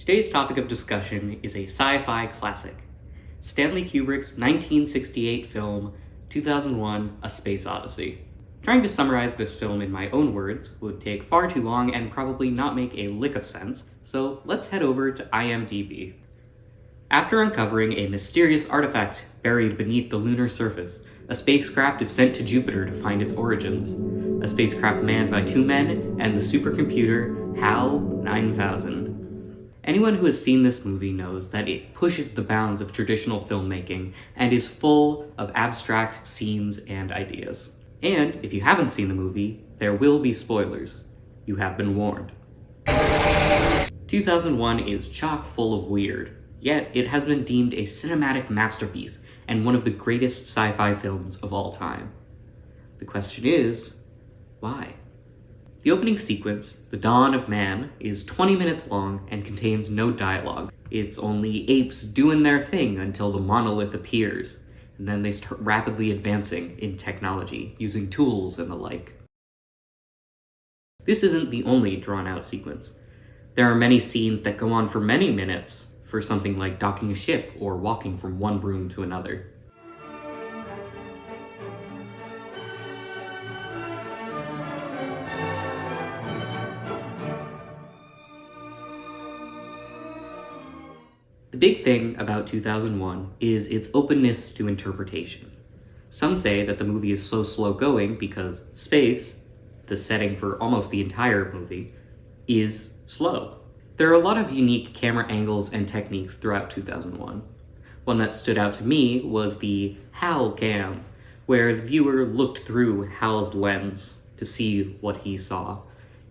Today's topic of discussion is a sci-fi classic, Stanley Kubrick's 1968 film, 2001: A Space Odyssey. Trying to summarize this film in my own words would take far too long and probably not make a lick of sense, so let's head over to IMDb. After uncovering a mysterious artifact buried beneath the lunar surface, a spacecraft is sent to Jupiter to find its origins. A spacecraft manned by two men and the supercomputer HAL 9000. Anyone who has seen this movie knows that it pushes the bounds of traditional filmmaking and is full of abstract scenes and ideas. And if you haven't seen the movie, there will be spoilers. You have been warned. 2001 is chock full of weird, yet it has been deemed a cinematic masterpiece and one of the greatest sci-fi films of all time. The question is, why? The opening sequence, The Dawn of Man, is 20 minutes long and contains no dialogue. It's only apes doing their thing until the monolith appears, and then they start rapidly advancing in technology, using tools and the like. This isn't the only drawn-out sequence. There are many scenes that go on for many minutes, for something like docking a ship or walking from one room to another. The big thing about 2001 is its openness to interpretation. Some say that the movie is so slow going because space, the setting for almost the entire movie, is slow. There are a lot of unique camera angles and techniques throughout 2001. One that stood out to me was the HAL cam, where the viewer looked through HAL's lens to see what he saw,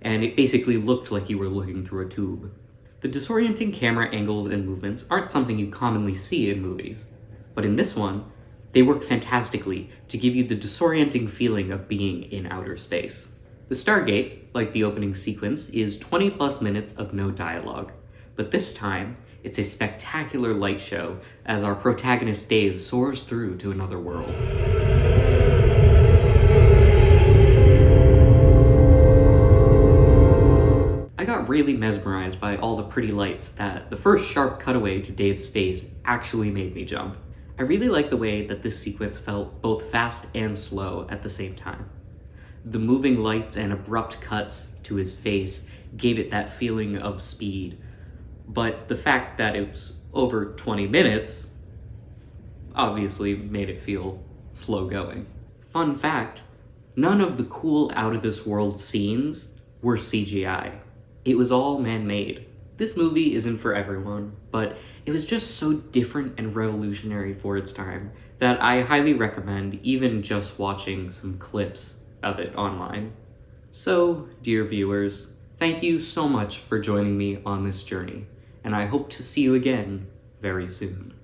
and it basically looked like you were looking through a tube. The disorienting camera angles and movements aren't something you commonly see in movies, but in this one, they work fantastically to give you the disorienting feeling of being in outer space. The Stargate, like the opening sequence, is 20 plus minutes of no dialogue, but this time, it's a spectacular light show as our protagonist Dave soars through to another world. I got really mesmerized by all the pretty lights that the first sharp cutaway to Dave's face actually made me jump. I really like the way that this sequence felt both fast and slow at the same time. The moving lights and abrupt cuts to his face gave it that feeling of speed, but the fact that it was over 20 minutes obviously made it feel slow going. Fun fact, none of the cool out-of-this-world scenes were CGI. It was all man-made. This movie isn't for everyone, but it was just so different and revolutionary for its time that I highly recommend even just watching some clips of it online. So, dear viewers, thank you so much for joining me on this journey, and I hope to see you again very soon.